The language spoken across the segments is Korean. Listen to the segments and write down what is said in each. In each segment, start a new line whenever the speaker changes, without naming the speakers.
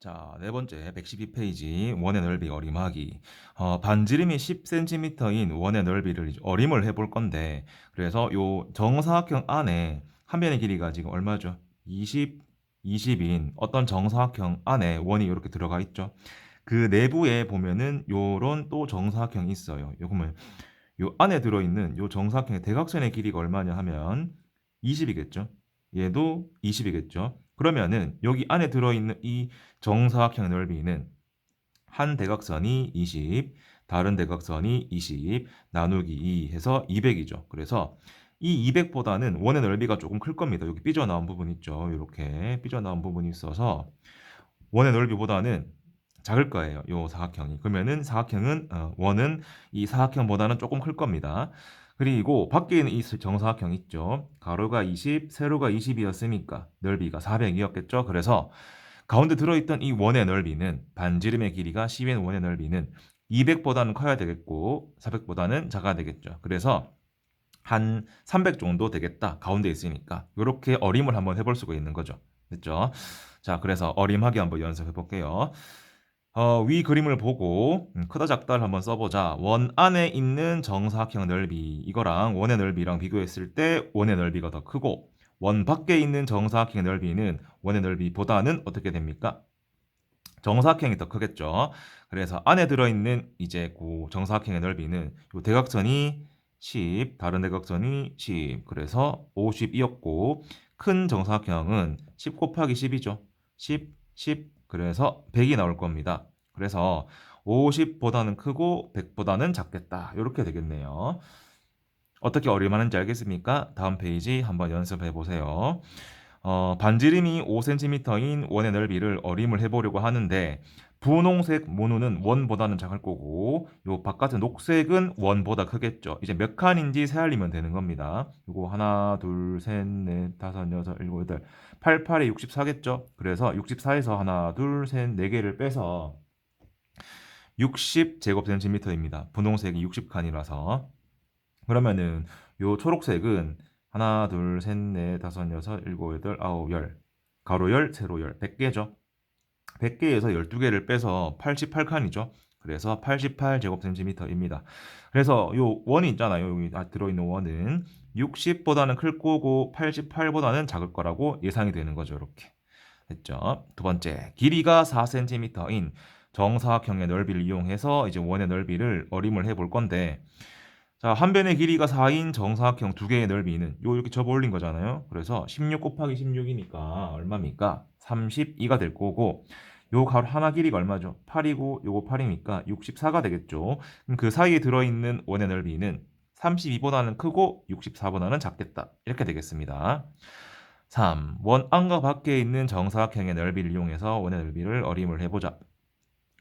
자, 네 번째 112페이지 원의 넓이 어림하기. 반지름이 10cm인 원의 넓이를 이제 어림을 해볼 건데, 그래서 요 정사각형 안에 한 변의 길이가 지금 얼마죠? 20, 20인 어떤 정사각형 안에 원이 이렇게 들어가 있죠. 그 내부에 보면은 요런 또 정사각형이 있어요. 요 보면 요 안에 들어있는 요 정사각형의 대각선의 길이가 얼마냐 하면 20이겠죠. 얘도 20이겠죠. 그러면은 여기 안에 들어있는 이 정사각형 넓이는 한 대각선이 20, 다른 대각선이 20, 나누기 2 해서 200이죠. 그래서 이 200보다는 원의 넓이가 조금 클 겁니다. 여기 삐져나온 부분 있죠. 이렇게 삐져나온 부분이 있어서 원의 넓이보다는 작을 거예요. 요 사각형이. 그러면은 사각형은 원은 이 사각형보다는 조금 클 겁니다. 그리고 밖에 있는 이 정사각형 있죠. 가로가 20, 세로가 20이었으니까 넓이가 400이었겠죠. 그래서 가운데 들어있던 이 원의 넓이는 반지름의 길이가 10인 원의 넓이는 200보다는 커야 되겠고 400보다는 작아야 되겠죠. 그래서 한 300 정도 되겠다. 가운데 있으니까. 이렇게 어림을 한번 해볼 수가 있는 거죠. 됐죠? 자, 그래서 어림하기 한번 연습해 볼게요. 위 그림을 보고 크다 작다를 한번 써보자. 원 안에 있는 정사각형 넓이 이거랑 원의 넓이랑 비교했을 때 원의 넓이가 더 크고 원 밖에 있는 정사각형의 넓이는 원의 넓이보다는 어떻게 됩니까? 정사각형이 더 크겠죠. 그래서 안에 들어있는 이제 그 정사각형의 넓이는 요 대각선이 10, 다른 대각선이 10, 그래서 50이었고 큰 정사각형은 10 곱하기 10이죠. 10, 10, 그래서 100이 나올 겁니다. 그래서 50보다는 크고 100보다는 작겠다. 이렇게 되겠네요. 어떻게 어림하는지 알겠습니까? 다음 페이지 한번 연습해 보세요. 반지름이 5cm인 원의 넓이를 어림을 해보려고 하는데 분홍색 모노는 원보다는 작을 거고 요 바깥의 녹색은 원보다 크겠죠. 이제 몇 칸인지 세알리면 되는 겁니다. 요거 하나, 둘, 셋, 넷, 다섯, 여섯, 일곱, 여덟, 8, 8에 64겠죠. 그래서 64에서 하나, 둘, 셋, 네 개를 빼서 60제곱센티미터입니다. 분홍색이 60칸이라서. 그러면은 요 초록색은 하나, 둘, 셋, 넷, 다섯, 여섯, 일곱, 여덟, 아홉, 열. 가로 열, 세로 열. 100개죠. 100개에서 12개를 빼서 88칸이죠. 그래서 88제곱센티미터입니다. 그래서 요 원이 있잖아요. 여기 들어있는 원은 60보다는 클 거고 88보다는 작을 거라고 예상이 되는 거죠. 이렇게. 됐죠. 두 번째, 길이가 4cm인 정사각형의 넓이를 이용해서 이제 원의 넓이를 어림을 해볼 건데 자, 한 변의 길이가 4인 정사각형 두 개의 넓이는 요 이렇게 접어 올린 거잖아요. 그래서 16 곱하기 16이니까 얼마입니까? 32가 될 거고 요 가로 하나 길이가 얼마죠? 8이고 요거 8이니까 64가 되겠죠. 그럼 그 사이에 들어있는 원의 넓이는 32보다는 크고 64보다는 작겠다. 이렇게 되겠습니다. 3. 원 안과 밖에 있는 정사각형의 넓이를 이용해서 원의 넓이를 어림을 해보자.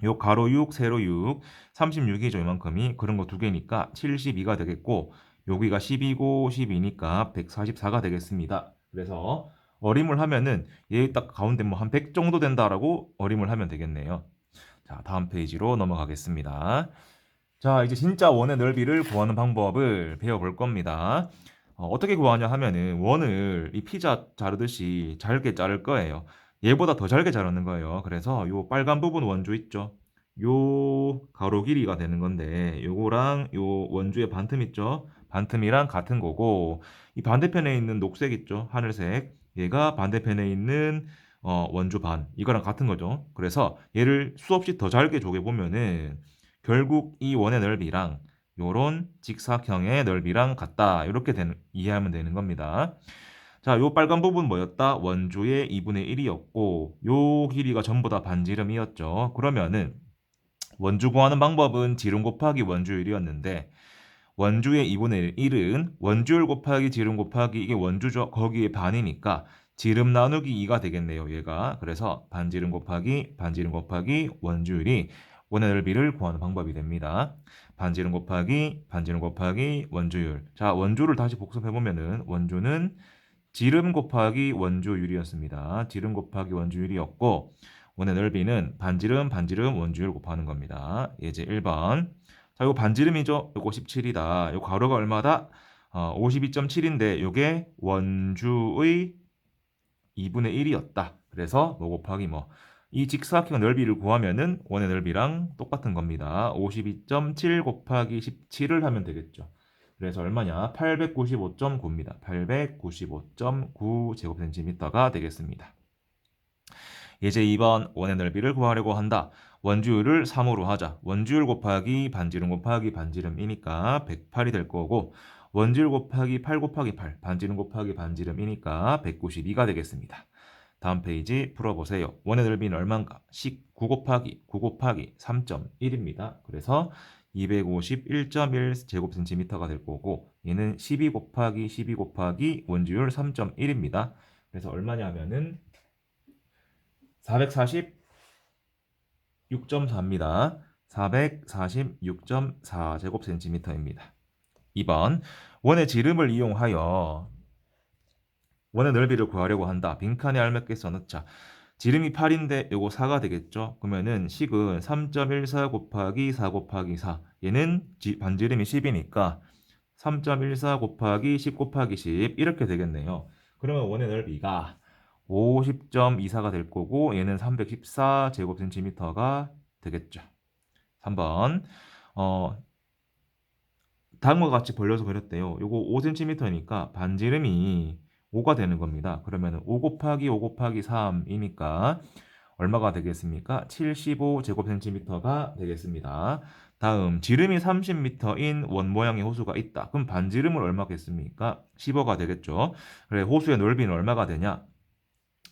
요 가로 6, 세로 6, 36이죠. 이만큼이. 그런 거 두 개니까 72가 되겠고 여기가 10이고 12니까 144가 되겠습니다. 그래서 어림을 하면은 얘 딱 가운데 뭐 한 100 정도 된다라고 어림을 하면 되겠네요. 자, 다음 페이지로 넘어가겠습니다. 자, 이제 진짜 원의 넓이를 구하는 방법을 배워볼 겁니다. 어떻게 구하냐 하면은 원을 이 피자 자르듯이 잘게 자를 거예요. 얘보다 더 잘게 자르는 거예요. 그래서 요 빨간 부분 원주 있죠. 요 가로 길이가 되는 건데 요거랑 요 원주의 반틈 있죠. 반틈이랑 같은 거고 이 반대편에 있는 녹색 있죠. 하늘색. 얘가 반대편에 있는 원주 반. 이거랑 같은 거죠. 그래서 얘를 수없이 더 잘게 조개 보면은 결국 이 원의 넓이랑 요런 직사각형의 넓이랑 같다. 이렇게 이해하면 되는 겁니다. 자, 요 빨간 부분 뭐였다? 원주의 2분의 1이었고 요 길이가 전부 다 반지름이었죠. 그러면은 원주 구하는 방법은 지름 곱하기 원주율이었는데 원주의 2분의 1은 원주율 곱하기 지름 곱하기 이게 원주죠. 거기에 반이니까 지름 나누기 2가 되겠네요. 얘가. 그래서 반지름 곱하기 원주율이 원의 넓이를 구하는 방법이 됩니다. 반지름 곱하기 원주율. 자, 원주를 다시 복습해 보면은 원주는 지름 곱하기 원주율이었습니다. 지름 곱하기 원주율이었고 원의 넓이는 반지름 원주율 곱하는 겁니다. 예제 1번. 자, 이거 반지름이죠. 이거 17이다. 이 가로가 얼마다? 52.7인데 이게 원주의 2분의 1이었다. 그래서 뭐 곱하기 뭐 이 직사각형 넓이를 구하면은 원의 넓이랑 똑같은 겁니다. 52.7 곱하기 17을 하면 되겠죠. 그래서 얼마냐? 895.9입니다. 895.9 제곱센티미터가 되겠습니다. 예제 2번 원의 넓이를 구하려고 한다. 원주율을 3으로 하자. 원주율 곱하기 반지름 곱하기 반지름이니까 108이 될 거고 원주율 곱하기 8 곱하기 8 반지름 곱하기 반지름이니까 192가 되겠습니다. 다음 페이지 풀어보세요. 원의 넓이는 얼마인가? 9 곱하기 9 곱하기 3.1입니다. 그래서 251.1 제곱센티미터가 될 거고 얘는 12 곱하기 12 곱하기 원주율 3.1입니다. 그래서 얼마냐면은 446.4입니다. 446.4 제곱센티미터입니다. 2번 원의 지름을 이용하여 원의 넓이를 구하려고 한다. 빈칸에 알맞게 써넣자. 지름이 8인데 요거 4가 되겠죠. 그러면은 식은 3.14 곱하기 4 곱하기 4. 얘는 반지름이 10이니까 3.14 곱하기 10 곱하기 10 이렇게 되겠네요. 그러면 원의 넓이가 50.24가 될 거고 얘는 314 제곱센티미터가 되겠죠. 3번 다음과 같이 벌려서 그렸대요. 요거 5cm니까 반지름이 5가 되는 겁니다. 그러면 5 곱하기 5 곱하기 3이니까 얼마가 되겠습니까? 75 제곱센티미터가 되겠습니다. 다음 지름이 30m인 원 모양의 호수가 있다. 그럼 반지름은 얼마겠습니까? 15가 되겠죠. 그래 호수의 넓이는 얼마가 되냐?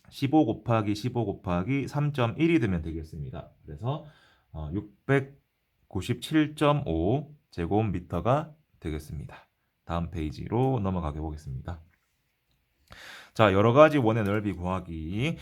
15 곱하기 15 곱하기 3.1이 되면 되겠습니다. 그래서 697.5 제곱미터가 되겠습니다. 다음 페이지로 넘어가게 보겠습니다. 자, 여러 가지 원의 넓이 구하기.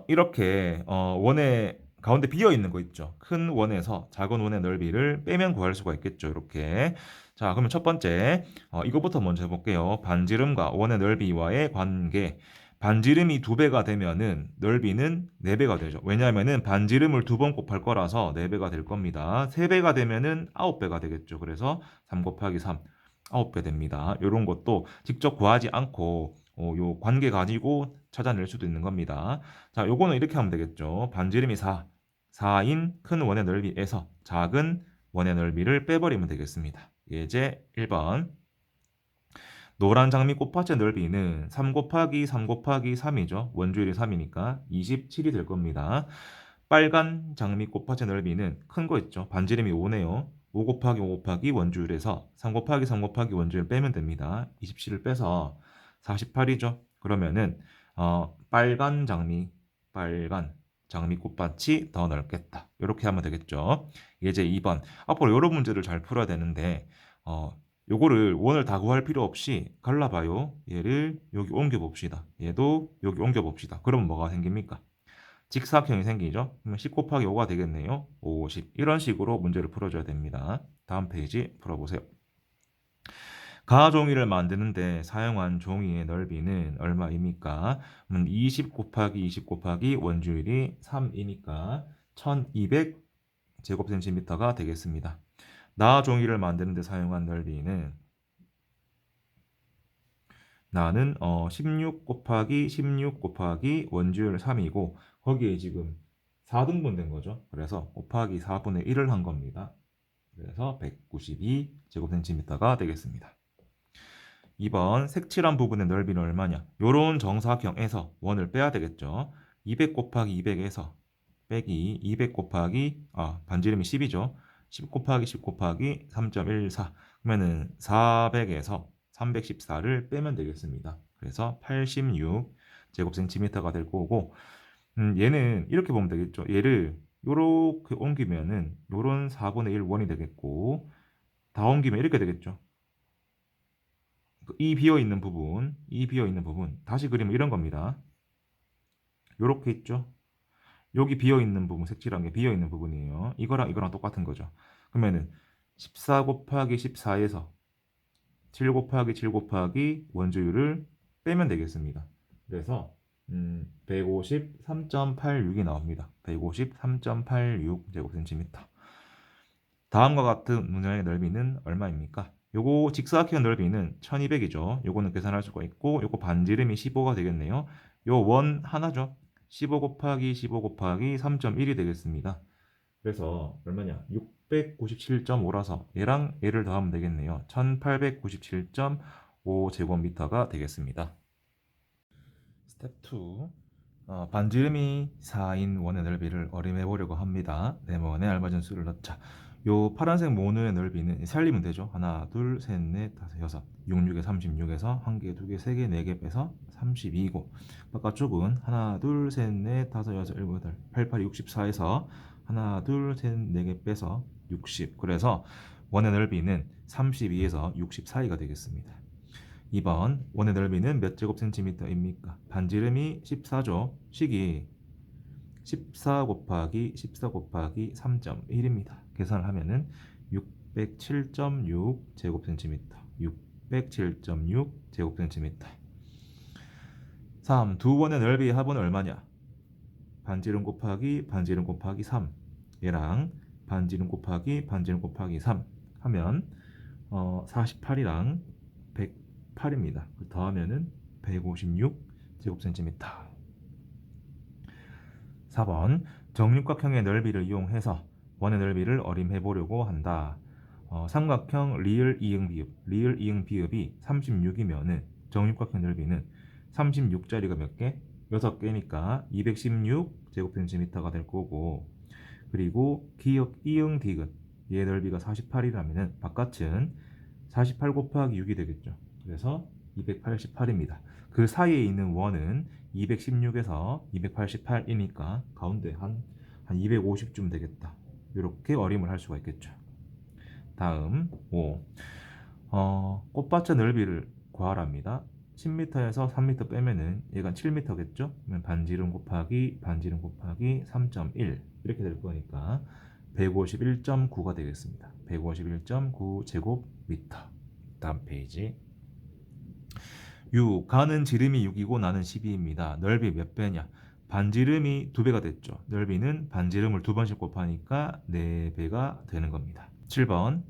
이렇게 원의 가운데 비어 있는 거 있죠. 큰 원에서 작은 원의 넓이를 빼면 구할 수가 있겠죠. 이렇게. 자, 그러면 첫 번째 이거부터 먼저 해볼게요. 반지름과 원의 넓이와의 관계. 반지름이 2배가 되면은 넓이는 4배가 되죠. 왜냐하면은 반지름을 2번 곱할 거라서 4배가 될 겁니다. 3배가 되면은 9배가 되겠죠. 그래서 3 곱하기 3, 9배 됩니다. 이런 것도 직접 구하지 않고 요 관계 가지고 찾아낼 수도 있는 겁니다. 자, 요거는 이렇게 하면 되겠죠. 반지름이 4인 큰 원의 넓이에서 작은 원의 넓이를 빼버리면 되겠습니다. 예제 1번. 노란 장미 꽃밭의 넓이는 3 곱하기 3 곱하기 3이죠. 원주율이 3이니까 27이 될 겁니다. 빨간 장미 꽃밭의 넓이는 큰 거 있죠. 반지름이 5네요. 5 곱하기 5 곱하기 원주율에서 3 곱하기 3 곱하기 원주율 빼면 됩니다. 27을 빼서 48이죠. 그러면은 빨간 장미 꽃밭이 더 넓겠다. 이렇게 하면 되겠죠. 예제 2번. 앞으로 여러 문제를 잘 풀어야 되는데 요거를 원을 다 구할 필요 없이 갈라봐요. 얘를 여기 옮겨 봅시다. 얘도 여기 옮겨 봅시다. 그러면 뭐가 생깁니까? 직사각형이 생기죠. 그러면 10 곱하기 5가 되겠네요. 50. 이런 식으로 문제를 풀어줘야 됩니다. 다음 페이지 풀어보세요. 가종이를 만드는데 사용한 종이의 넓이는 얼마입니까? 20 곱하기 20 곱하기 원주율이 3이니까 1200 제곱센티미터가 되겠습니다. 나 종이를 만드는데 사용한 넓이는 나는 16 곱하기 16 곱하기 원주율 3이고 거기에 지금 4등분 된 거죠. 그래서 곱하기 4분의 1을 한 겁니다. 그래서 192 제곱센티미터가 되겠습니다. 2번 색칠한 부분의 넓이는 얼마냐? 요런 정사각형에서 원을 빼야 되겠죠. 200 곱하기 200에서 빼기 200 곱하기 반지름이 10이죠. 10 곱하기 10 곱하기 3.14 그러면은 400에서 314를 빼면 되겠습니다. 그래서 86 제곱센티미터가 될 거고 얘는 이렇게 보면 되겠죠. 얘를 요렇게 옮기면은 요런 4분의 1 원이 되겠고 다 옮기면 이렇게 되겠죠. 이 비어 있는 부분 다시 그리면 이런 겁니다. 요렇게 있죠. 여기 비어 있는 부분, 색칠한 게 비어 있는 부분이에요. 이거랑 똑같은 거죠. 그러면은 14 곱하기 14에서 7 곱하기 7 곱하기 원주율을 빼면 되겠습니다. 그래서 153.86이 나옵니다. 153.86 제곱센티미터. 다음과 같은 문양의 넓이는 얼마입니까? 요거 직사각형 넓이는 1200이죠. 요거는 계산할 수가 있고 요거 반지름이 15가 되겠네요. 요 원 하나죠. 15 곱하기 15 곱하기 3.1이 되겠습니다. 그래서 얼마냐? 697.5라서 얘랑 얘를 더하면 되겠네요. 1897.5제곱미터가 되겠습니다. 스텝 2. 반지름이 4인 원의 넓이를 어림해 보려고 합니다. 네모원에 알맞은 수를 넣자. 요 파란색 모노의 넓이는 살리면 되죠. 하나, 둘, 셋, 넷, 다섯, 여섯. 66에 36에서 한 개, 두 개, 세 개, 네 개 빼서 32고 바깥쪽은 하나, 둘, 셋, 넷, 다섯, 여섯, 일곱, 여덟, 88이 64에서 하나, 둘, 셋, 네 개 빼서 60. 그래서 원의 넓이는 32에서 60 사이가 되겠습니다. 2번 원의 넓이는 몇 제곱센티미터입니까? 반지름이 14죠. 식이 14 곱하기 14 곱하기 3.1입니다. 계산을 하면은 607.6 제곱센티미터 607.6 제곱센티미터 3. 두 원의 넓이의 합은 얼마냐? 반지름 곱하기 반지름 곱하기 3 얘랑 반지름 곱하기 반지름 곱하기 3 하면 48이랑 108입니다. 더하면은 156 제곱센티미터. 4번 정육각형의 넓이를 이용해서 원의 넓이를 어림해 보려고 한다. 삼각형 리을 이응 비읍이 36이면은 정육각형 넓이는 36짜리가 몇 개? 6개니까 216 제곱센티미터가 될 거고, 그리고 기역 이응 디귿 얘 넓이가 48이라면은 바깥은 48 곱하기 6이 되겠죠. 그래서 288입니다. 그 사이에 있는 원은 216에서 288이니까 가운데 한 250쯤 되겠다. 이렇게 어림을 할 수가 있겠죠. 다음 5. 꽃밭의 넓이를 구하랍니다. 10m에서 3m 빼면은 얘가 7m겠죠? 그러면 반지름 곱하기 반지름 곱하기 3.1 이렇게 될 거니까 151.9가 되겠습니다. 151.9 제곱미터. 다음 페이지. 6. 가는 지름이 6이고 나는 12입니다. 넓이 몇 배냐? 반지름이 2배가 됐죠. 넓이는 반지름을 2번씩 곱하니까 4배가 되는 겁니다. 7번.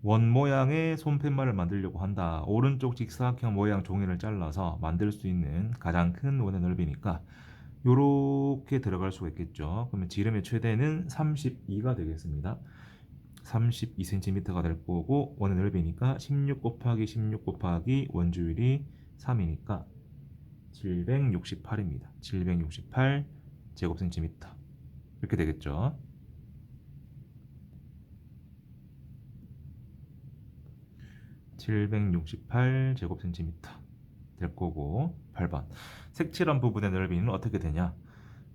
원 모양의 손팻말을 만들려고 한다. 오른쪽 직사각형 모양 종이를 잘라서 만들 수 있는 가장 큰 원의 넓이니까 이렇게 들어갈 수가 있겠죠. 그러면 지름의 최대는 32가 되겠습니다. 32cm가 될 거고 원의 넓이니까 16 곱하기 16 곱하기 원주율이 3이니까 768입니다. 768 제곱센티미터 이렇게 되겠죠. 768 제곱센티미터 될 거고 8번 색칠한 부분의 넓이는 어떻게 되냐?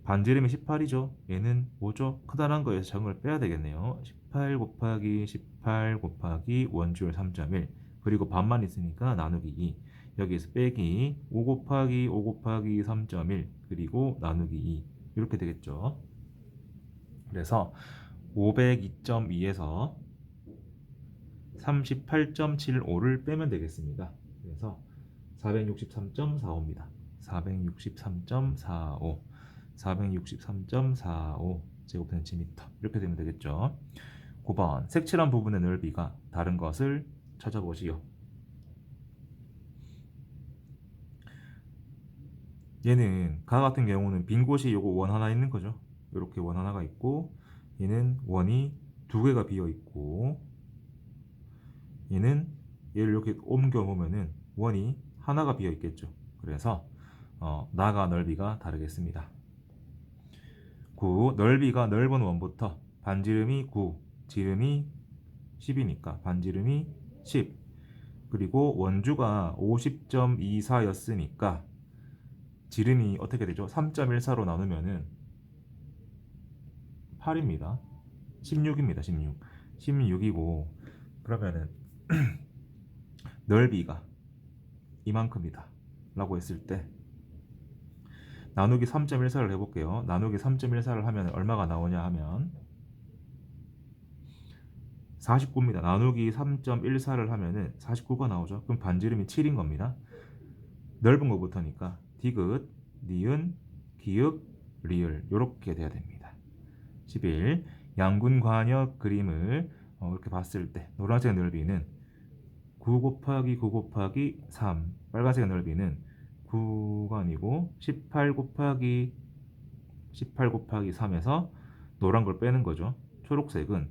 반지름이 18이죠. 얘는 5죠. 크다란 거에서 정을 빼야 되겠네요. 18 곱하기 18 곱하기 원주율 3.1 그리고 반만 있으니까 나누기 2 여기에서 빼기 5 곱하기 5 곱하기 3.1 그리고 나누기 2 이렇게 되겠죠. 그래서 502.2에서 38.75를 빼면 되겠습니다. 그래서 463.45입니다. 463.45 463.45 제곱센티미터 이렇게 되면 되겠죠. 9번 색칠한 부분의 넓이가 다른 것을 찾아보시오. 얘는 가 같은 경우는 빈 곳이 요거 원 하나 있는 거죠. 이렇게 원 하나가 있고 얘는 원이 2개가 비어 있고 얘는 얘를 이렇게 옮겨 보면은 원이 하나가 비어 있겠죠. 그래서 나가 넓이가 다르겠습니다. 9. 넓이가 넓은 원부터 반지름이 9, 지름이 10이니까 반지름이 10 그리고 원주가 50.24였으니까 지름이 어떻게 되죠? 3.14로 나누면은 8입니다. 16입니다. 16. 16이고 그러면은 넓이가 이만큼이다 라고 했을 때 나누기 3.14를 해볼게요. 나누기 3.14를 하면 얼마가 나오냐 하면 49입니다. 나누기 3.14를 하면은 49가 나오죠. 그럼 반지름이 7인 겁니다. 넓은 것부터니까 디귿, 니은, 기역, 리을 이렇게 돼야 됩니다. 11. 양군 관역 그림을 이렇게 봤을 때 노란색 넓이는 9 곱하기 9 곱하기 3 빨간색 넓이는 9가 아니고 18 곱하기 18 곱하기 3에서 노란 걸 빼는 거죠. 초록색은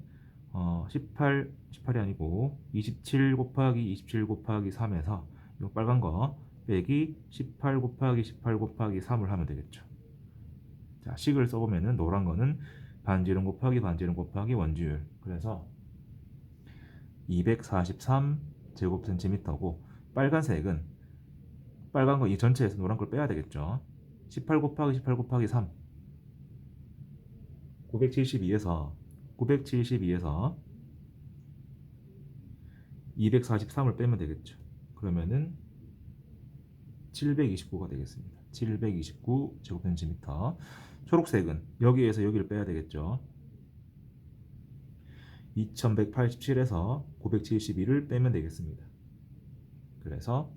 18이 아니고 27 곱하기 27 곱하기 3에서 이 빨간 거 빼기 18 곱하기 18 곱하기 3을 하면 되겠죠. 자, 식을 써보면은 노란 거는 반지름 곱하기 반지름 곱하기 원주율. 그래서 243 제곱센티미터고, 빨간색은 빨간 거 이 전체에서 노란 걸 빼야 되겠죠. 18 곱하기 18 곱하기 3 972에서 243을 빼면 되겠죠. 그러면은 729가 되겠습니다. 729 제곱센티미터. 초록색은 여기에서 여기를 빼야 되겠죠. 2187에서 972를 빼면 되겠습니다. 그래서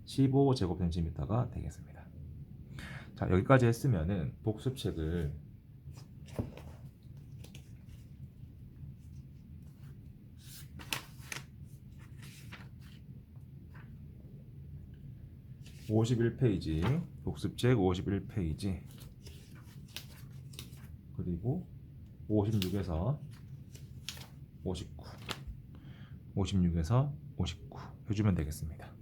1215 제곱센티미터가 되겠습니다. 자, 여기까지 했으면은 복습책을 (51페이지) 복습책 51페이지 그리고 56에서 59 56에서 59 해주면 되겠습니다.